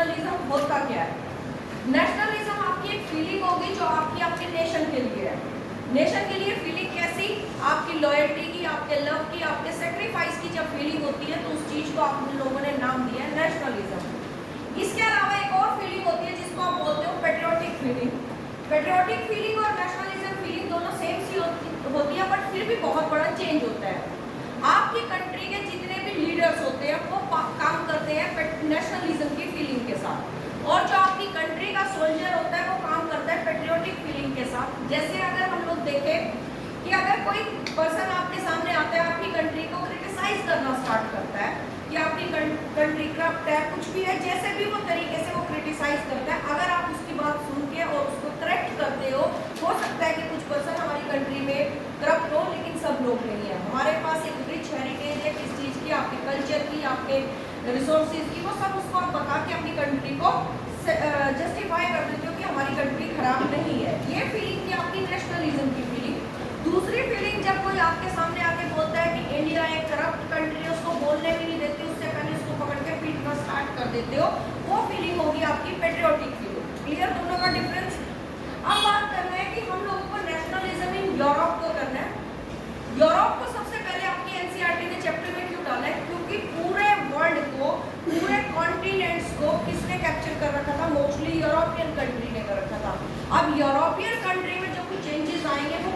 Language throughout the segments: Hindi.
नेशनलिज्म होता क्या है। नेशनलिज्म आपकी एक फीलिंग होगी जो आपकी आपके नेशन के लिए है। नेशन के लिए फीलिंग कैसी, आपकी लॉयल्टी की, आपके लव की, आपके सेक्रीफाइस की जब फीलिंग होती है तो उस चीज को आप लोगों ने नाम दिया है नेशनलिज्म। इसके अलावा एक और फीलिंग होती है जिसको आप बोलते हो पेट्रियोटिक फीलिंग। पेट्रियोटिक फीलिंग और नेशनलिज्म फीलिंग दोनों सेम सी होती है, बट फिर भी बहुत बड़ा चेंज होता है। आपकी कंट्री के जितने भी लीडर्स होते हैं वो काम करते हैं नेशनलिज्म की फीलिंग के साथ, और जो आपकी कंट्री का सोल्जर होता है वो काम करता है पेट्रियोटिक फीलिंग के साथ। जैसे अगर हम लोग देखें कि अगर कोई पर्सन आपके सामने आता है, आपकी कंट्री को क्रिटिसाइज करना स्टार्ट करता है कि आपकी कंट्री करप्ट है, कुछ भी है, जैसे भी वो तरीके से वो क्रिटिसाइज करता है, अगर आप उसकी बात सुन के और उसको करेक्ट करते हो सकता है कि कुछ पर्सन हमारी कंट्री में करप्ट हो, लेकिन सब लोग नहीं है। हमारे पास एक रिच हेरिटेज है किस चीज़ की, आपके कल्चर की, आपके रिसोर्सेज की, वो सब उसको आप बता के अपनी कंट्री को जस्टिफाई कर देते हो कि हमारी कंट्री खराब नहीं है। ये फीलिंग थी आपकी नेशनलिज्म की फीलिंग। दूसरी फीलिंग, जब कोई आपके सामने आके बोलता है कि इंडिया एक करप्ट कंट्री है, उसको बोलने भी नहीं देते, उससे पहले उसको पकड़ के पीटना स्टार्ट कर देते हो, वो फीलिंग होगी आपकी पेट्रियोटिक फीलिंग। क्लियर दोनों का डिफरेंस। अब बात करना है कि हम लोगों को नेशनलिज्म इन यूरोप को करना है। यूरोप को सबसे पहले आपकी एनसीईआरटी ने चैप्टर में क्यों डाला है, क्योंकि पूरे वर्ल्ड को, पूरे कॉन्टिनेंट्स को किसने कैप्चर कर रखा था, मोस्टली यूरोपियन कंट्री ने कर रखा था। अब यूरोपियन कंट्री में जो कुछ चेंजेस आएंगे वो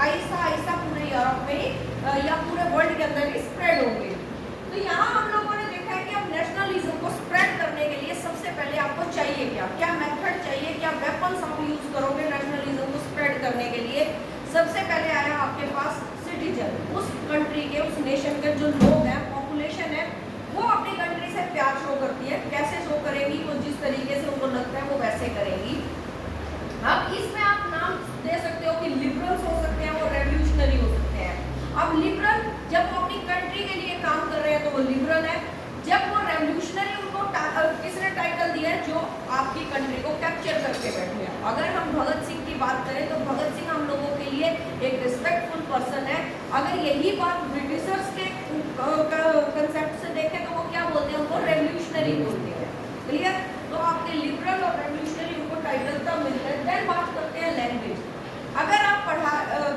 ऐसा ऐसा पूरे यूरोप में ही या पूरे वर्ल्ड के अंदर ही स्प्रेड होंगे। तो यहाँ हम लोगों ने देखा है कि अब नेशनलिज्म को स्प्रेड करने के लिए सबसे पहले आपको चाहिए क्या मेथड चाहिए, क्या वेपन्स आप यूज करोगे नेशनलिज्म को स्प्रेड करने के लिए। सबसे पहले आया आपके पास सिटीजन, उस कंट्री के, उस नेशन के जो लोग हैं, पॉपुलेशन है, वो अपनी कंट्री से प्यार शो करती है। कैसे शो करेगी, वो जिस तरीके से उनको लगता है वो वैसे करेगी। अब इसमें आप नाम दे सकते हो कि लिबरल्स हो सकते हैं, वो रेवोल्यूशनरी हो सकते हैं। अब लिबरल जब वो अपनी कंट्री के लिए काम कर रहे हैं तो वो लिबरल है। जब वो रेवोल्यूशनरी, उनको किसने टाइटल दिया है, जो आपकी कंट्री को कैप्चर करके बैठे हैं। अगर हम भगत सिंह की बात करें तो भगत सिंह हम लोगों के लिए एक रिस्पेक्टफुल पर्सन है। अगर यही बात ब्रिटिशर्स के कंसेप्ट से देखें तो वो क्या बोलते हैं, उनको रेवोल्यूशनरी बोलते हैं। क्लियर। तो आपके लिबरल और रेवोल्यूशनरी उनको टाइटल तब मिलता है। देन बात करते हैं लैंग्वेज। अगर आप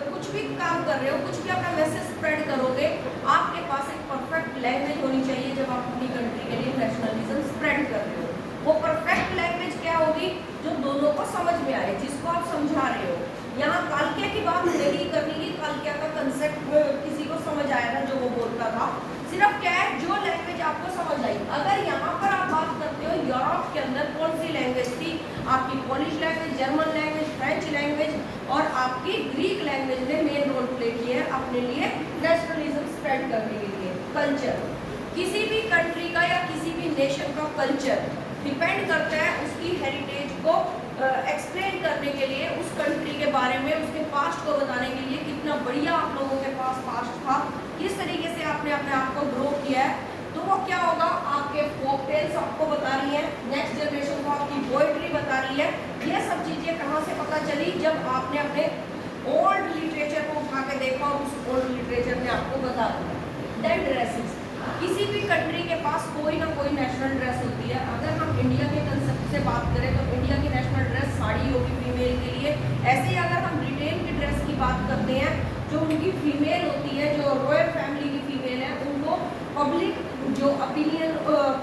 कुछ भी काम कर रहे हो, कुछ भी अपना मैसेज स्प्रेड करोगे, आपके पास एक परफेक्ट लैंग्वेज होनी चाहिए। जब आप अपनी कंट्री के लिए नेशनलिज्म स्प्रेड कर रहे हो, वो परफेक्ट लैंग्वेज क्या होगी, जो दोनों को समझ में आए, जिसको आप समझा रहे हो। यहाँ कालक्या की बात नहीं करनी है, कालक्या का कंसेप्ट किसी को समझ आया था जो वो बोलता था। सिर्फ क्या है, जो लैंग्वेज आपको समझ आई। अगर यहाँ पर आप बात करते हो यूरोप के अंदर कौन सी लैंग्वेज थी, आपकी Polish language, German language, French language और आपकी ग्रीक लैंग्वेज ने मेन रोल प्ले किया है अपने लिए नेशनलिज्म स्प्रेड करने के लिए। कल्चर, किसी भी कंट्री का या किसी भी नेशन का कल्चर डिपेंड करता है उसकी हेरिटेज को एक्सप्लेन करने के लिए, उस कंट्री के बारे में, उसके पास्ट को बताने के लिए कितना बढ़िया आप लोगों के पास पास्ट था, किस तरीके से आपने अपने आप को ग्रो किया है। तो वो क्या होगा, आपके फोक टेल्स आपको बता रही है, नेक्स्ट जनरेशन को आपकी पोएट्री बता रही है। ये सब चीज़ें कहाँ से पता चली, जब आपने अपने ओल्ड लिटरेचर को उठा के देखा और उस ओल्ड लिटरेचर ने आपको बता दिया। देन ड्रेसेस, किसी भी कंट्री के पास कोई ना कोई नेशनल ड्रेस होती है। अगर हम इंडिया के कंसेप्ट से बात करें तो इंडिया की नेशनल ड्रेस साड़ी होगी फीमेल के लिए। ऐसे ही अगर हम ब्रिटेन की ड्रेस की बात करते हैं, जो उनकी फीमेल होती है, जो रॉयल फैमिली की फीमेल है, उनको पब्लिक जो ओपिनियन,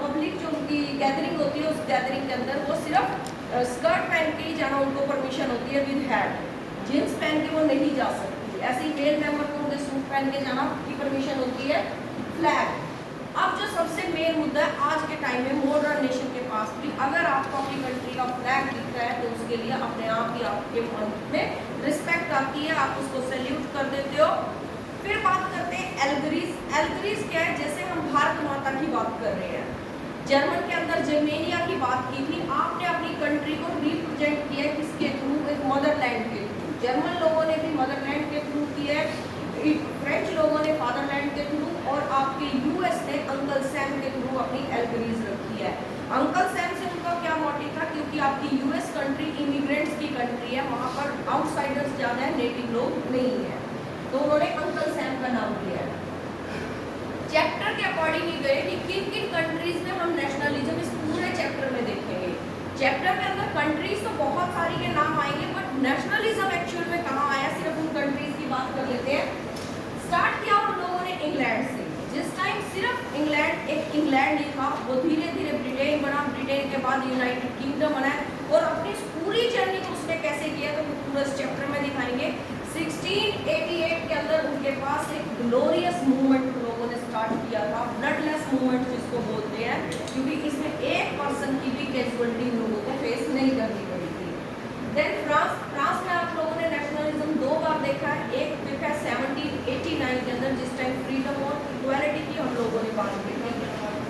पब्लिक जो उनकी गैदरिंग होती है, उस गैदरिंग के अंदर वो सिर्फ स्कर्ट पहन के ही जाना उनको परमिशन होती है विद हैट। जीन्स पहन के वो नहीं जा सकती। ऐसे ही मेल मेंबर को उनके सूट पहन के जाना की परमिशन होती है। फ्लैग, अब जो सबसे मेन मुद्दा है आज के टाइम में मॉडर्न नेशन के पास भी, अगर आपको अपनी कंट्री का फ्लैग दिख रहा है तो उसके लिए अपने आप ही आपके मन में रिस्पेक्ट आती है, आप उसको सैल्यूट कर देते हो। फिर बात करते हैं एल्गरीज। एल्गरीज क्या है, जैसे हम भारत माता की बात कर रहे हैं, जर्मन के अंदर जर्मेनिया की बात की थी, आपने अपनी कंट्री को रिप्रेजेंट किया है किसके थ्रू, एक मदरलैंड के थ्रू। जर्मन लोगों ने भी मदरलैंड के थ्रू किया है, फ्रेंच लोगों ने फादरलैंड के थ्रू, और आपके यूएस ने अंकल सैम के थ्रू अपनी एल्गरीज रखी है। अंकल सैम से उनका क्या मोटिव था, क्योंकि आपकी यूएस कंट्री इमिग्रेंट्स की कंट्री है, वहाँ पर आउटसाइडर्स ज़्यादा है, नेटिव लोग नहीं है, तो उन्होंने अंकल सैम का नाम लिया है। चैप्टर के अकॉर्डिंग ही गए कि किन किन कंट्रीज में हम नेशनलिज्म इस पूरे चैप्टर में चैप्टर के अंदर कंट्रीज तो बहुत सारी के नाम आएंगे, बट नेशनलिज्म एक्चुअल में कहाँ आया, सिर्फ उन कंट्रीज की बात कर लेते हैं। स्टार्ट किया उन लोगों ने इंग्लैंड से। जिस टाइम सिर्फ इंग्लैंड एक इंग्लैंड ही था, वो धीरे धीरे ब्रिटेन बना, ब्रिटेन के बाद यूनाइटेड किंगडम बना, और अपनी पूरी जर्नी को उसने कैसे किया तो पूरा इस चैप्टर में दिखाएंगे। 1688 के अंदर उनके पास एक ग्लोरियस मूवमेंट लोगों ने स्टार्ट किया था, ब्लडलेस मूवमेंट जिसको बोलते हैं, क्योंकि इसमें एक पर्सन की भी कैजुअलिटी लोगों को फेस नहीं करनी पड़ी थी। देन फ्रांस में आप लोगों ने नेशनलिज्म दो बार देखा है। एक देखा है 1789 के अंदर, जिस टाइम फ्रीडम और इक्वालिटी की हम लोगों ने बात की थी।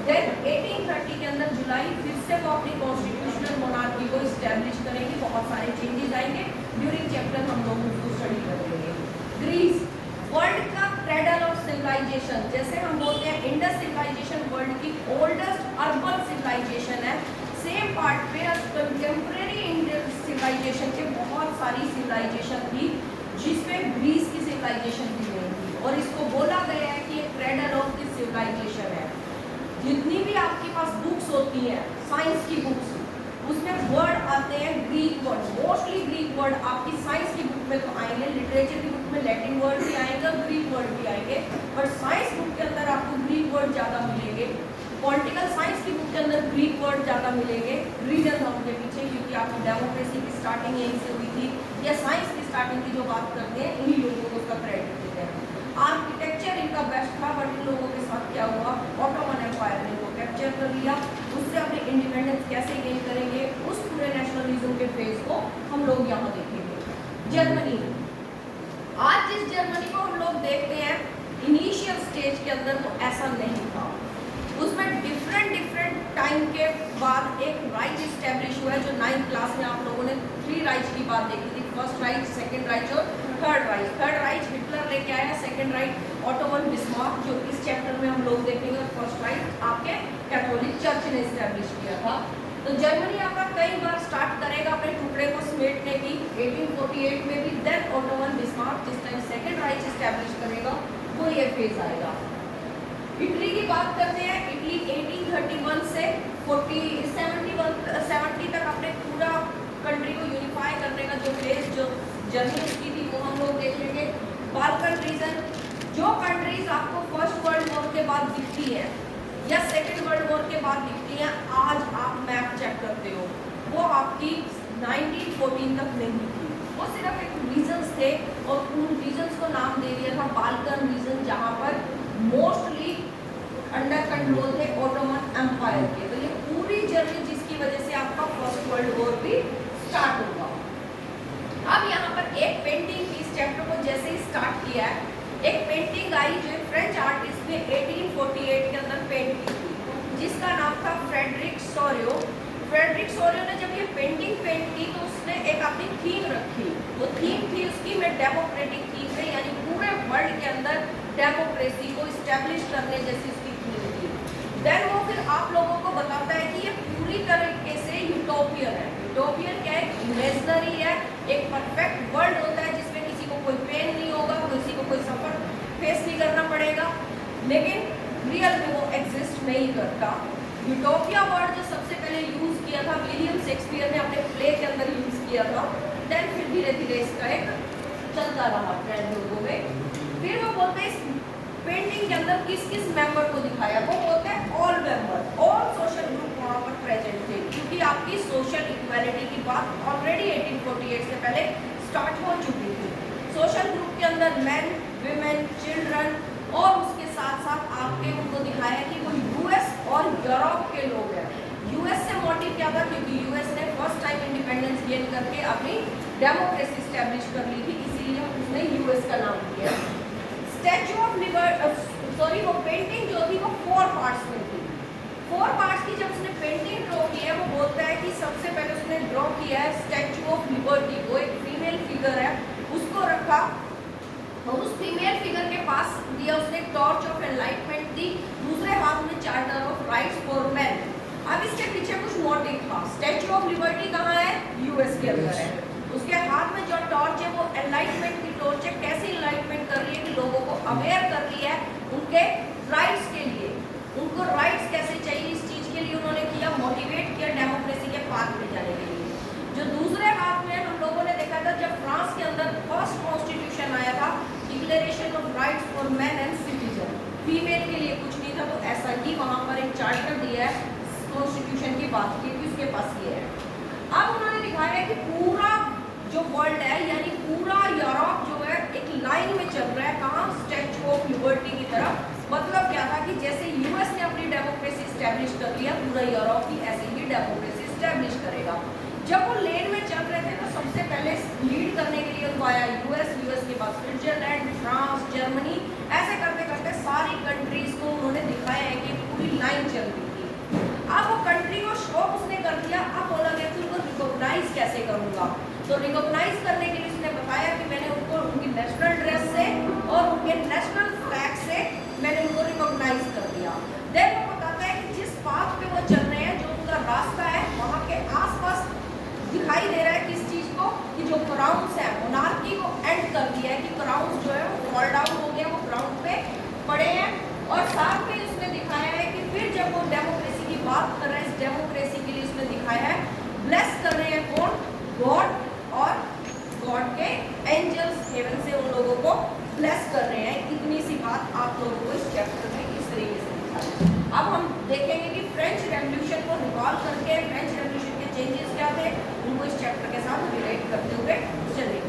देन 1830 के अंदर जुलाई फिर से वो अपनी कॉन्स्टिट्यूशनल मोनार्की को इस्टेब्लिश करेंगे, बहुत सारे चेंजेस आएंगे। ड्यूरिंग चैप्टर हम लोग उसको स्टडी करेंगे। ग्रीस वर्ल्ड का क्रेडल ऑफ सिविलाइजेशन, जैसे हम बोलते हैं इंडस सिविलाइजेशन वर्ल्ड की ओल्डेस्ट अर्बन सिविलाइजेशन है। सेम पार्ट पे कंटेम्प्रेरी इंडियन सिविलाइजेशन के बहुत सारी सिविलाइजेशन थी, जिसमें ग्रीस की सिविलाइजेशन भी नहीं थी, और इसको बोला गया है कि ये क्रेडल ऑफ द सिविलाइजेशन है। जितनी भी आपके पास बुक्स होती हैं, साइंस की बुक्स, उसमें वर्ड आते हैं Greek word, mostly Greek word आपकी साइंस की बुक में तो आएंगे, लिटरेचर की बुक में लैटिन वर्ड भी आएंगे, ग्रीक वर्ड भी आएंगे, बट साइंस बुक के अंदर आपको ग्रीक वर्ड ज़्यादा मिलेंगे। पॉलिटिकल साइंस की बुक के अंदर ग्रीक वर्ड ज़्यादा मिलेंगे। रीजन उनके पीछे, क्योंकि आपकी डेमोक्रेसी की स्टार्टिंग यहीं से हुई थी, या साइंस की स्टार्टिंग की जो बात करते हैं, इन्हीं लोगों को उसका क्रेडिट देते हैं। आर्किटेक्चर इनका बेस्ट था, बट इन लोगों के साथ क्या हुआ, ऑटोमन एम्पायर ने वो कैप्चर कर लिया। उससे अपने इंडिपेंडेंस कैसे गेन करेंगे, उस पूरे नेशनलिज्म के फेज को हम लोग यहाँ देखेंगे। जर्मनी, आज जिस जर्मनी को हम लोग देखते हैं, इनिशियल स्टेज के अंदर तो ऐसा नहीं था। उसमें डिफरेंट टाइम के बाद एक राइट इस्टेब्लिश हुआ है, जो 9th क्लास में आप लोगों ने 3 राइट्स की बात देखी थी, फर्स्ट राइट, सेकंड राइट और third right. Third right Hitler लेके आया, सेकंड राइट ऑटोमन बिस्मार्क, जो इस चैप्टर में हम लोग देखेंगे, और फर्स्ट राइट आपके कैथोलिक चर्च ने इस्टेब्लिश किया था। तो जर्मनी आपका कई बार स्टार्ट करेगा अपने टुकड़े को समेटने की, 1848 में भी। देन ऑटोमन बिस्मार्क जिस टाइम सेकंड राइट इस्टेब्लिश करेगा, वो ये फेज आएगा। इटली की बात करते हैं। इटली 1831 से 70 तक अपने पूरा कंट्री को यूनिफाई करने का जो फेज, जो जर्नी की थी, वो हम लोग देख लेंगे। बाल्कन रीजन, जो कंट्रीज आपको फर्स्ट वर्ल्ड वॉर के बाद दिखती है या सेकेंड वर्ल्ड वॉर के बाद दिखती हैं, आज आप मैप चेक करते हो, वो आपकी 1914 तक नहीं थी। वो सिर्फ एक रीजन्स थे, और उन रीजन्स को नाम दे दिया था बाल्कन रीजन, जहाँ पर मोस्टली अंडर कंट्रोल थे ऑटोमन एम्पायर के। तो ये पूरी जर्नी जिसकी वजह से आपका फर्स्ट वर्ल्ड वॉर भी स्टार्ट होगा। अब यहाँ पर एक पेंटिंग इस चैप्टर को जैसे ही स्टार्ट किया है, एक पेंटिंग आई जो फ्रेंच आर्टिस्ट ने 1848 के अंदर पेंट की थी, जिसका नाम था फ्रेडरिक सोरियो। फ्रेडरिक सोरियो ने जब ये पेंटिंग पेंट की, तो उसने एक अपनी थीम रखी। वो थीम थी उसकी, मैं डेमोक्रेटिक थीम है, यानी पूरे वर्ल्ड के अंदर डेमोक्रेसी को इस्टेब्लिश करने जैसी उसकी थीम थी। देन वो फिर आप लोगों को बताता है कि ये पूरी तरीके से यूटोपियन है। यूटोपियन क्या है, इमेजिनरी है, एक परफेक्ट वर्ल्ड होता है जिसमें किसी को कोई पेन नहीं होगा, किसी को कोई सफर फेस नहीं करना पड़ेगा, लेकिन रियल में वो एग्जिस्ट नहीं करता। यूटोपिया वर्ड जो सबसे पहले यूज किया था विलियम शेक्सपियर ने अपने प्ले के अंदर यूज किया था। देन फिर धीरे धीरे इसका एक चलता रहा ट्रेंड लोगों में। फिर वो बोलते हैं इस पेंटिंग के अंदर किस किस मेंबर को दिखाया, वो बोलते हैं all member, all social group वहाँ पर प्रेजेंट थे, क्योंकि आपकी सोशल इक्वालिटी की बात ऑलरेडी 1848 से पहले स्टार्ट हो चुकी थी। सोशल ग्रुप के अंदर मैन, विमेन, चिल्ड्रन, और उसके साथ साथ आपके उनको दिखाया कि वो यूएस और यूरोप के लोग हैं। यूएस से मोटिव क्या था, क्योंकि यूएस ने फर्स्ट टाइम इंडिपेंडेंस गेन करके अपनी डेमोक्रेसी स्टैब्लिश कर ली थी, इसीलिए उसने यूएस का नाम दिया। स्टैचू ऑफ लिबर्टी, वो पेंटिंग जो थी वो 4 पार्ट्स में थी। 4 पार्ट्स की जब उसने पेंटिंग ड्रॉ की है, वो बोलता है कि सबसे पहले उसने ड्रॉ किया है स्टैचू ऑफ लिबर्टी को, एक फीमेल फिगर है, उसको रखा, और उस फीमेल फिगर के पास दिया उसने टॉर्च ऑफ एनलाइटमेंट दी, दूसरे हाथ में charter of rights for man. अब इसके पीछे कुछ मोटिव था। स्टैचू ऑफ लिबर्टी कहाँ है, यूएस के अंदर है। उसके हाथ में जो टॉर्च है वो एनलाइटमेंट की टॉर्च है। कैसी एनलाइटमेंट कर रही है कि लोगों को अवेयर कर रही है उनके राइट्स के लिए, उनको राइट्स कैसे चाहिए, इस चीज के लिए उन्होंने किया, मोटिवेट किया डेमोक्रेसी के पाथ पे जाने ही वहाँ पर एक चार्टर दिया है कॉन्स्टिट्यूशन की बात की कि उसके पास ये है। अब उन्होंने दिखाया है कि पूरा जो वर्ल्ड है यानी पूरा यूरोप जो है एक लाइन में चल रहा है, कहाँ, स्टैच्यू ऑफ लिबर्टी की तरफ। मतलब क्या था कि जैसे यूएस ने अपनी डेमोक्रेसी स्टैब्लिश कर लिया, पूरा यूरोप भी ऐसे ही डेमोक्रेसी स्टैब्लिश करेगा। जब वो लेन में चल रहे थे तो सबसे पहले लीड करने के लिए उनको आया यूएस के बाद स्विट्जरलैंड, फ्रांस, जर्मनी, ऐसे करते करते सारी कंट्रीज को उन्होंने दिखाया है कि पूरी लाइन चल रही थी। अब वो कंट्री को शो उसने कर दिया, अब बोला गया कि उनको रिकॉग्नाइज कैसे करूंगा। तो रिकॉग्नाइज करने के लिए उसने बताया कि मैंने उनको उनकी नेशनल ड्रेस से और उनके नेशनल फ्लैग से मैंने उनको रिकॉग्नाइज कर दिया। देन वो बताता है कि जिस पाथ पे वो चल रहे हैं, जो उनका रास्ता है, वहाँ के आसपास दिखाई दे रहा है किस चीज को, कि जो क्राउन्स है मोनार्की को एंड कर दिया है, कि क्राउन्स जो है वो फॉल डाउन हो गया, वो ग्राउंड पे पड़े हैं। और साथ में उसने दिखाया है कि फिर जब वो डेमोक्रेसी की बात कर रहे हैं, इस डेमोक्रेसी के लिए उसने दिखाया है ब्लेस कर रहे हैं कौन, गॉड, और गॉड के एंजल्स हेवन से उन लोगों को ब्लेस कर रहे हैं। इतनी सी बात आप लोगों को इस चैप्टर में इस तरीके से दिखाई। अब हम देखेंगे कि फ्रेंच रेवोल्यूशन को रिकॉल करके फ्रेंच रेवोल्यूशन के चेंजेस क्या थे, उनको इस चैप्टर के साथ रिलेट करते हुए चलेंगे।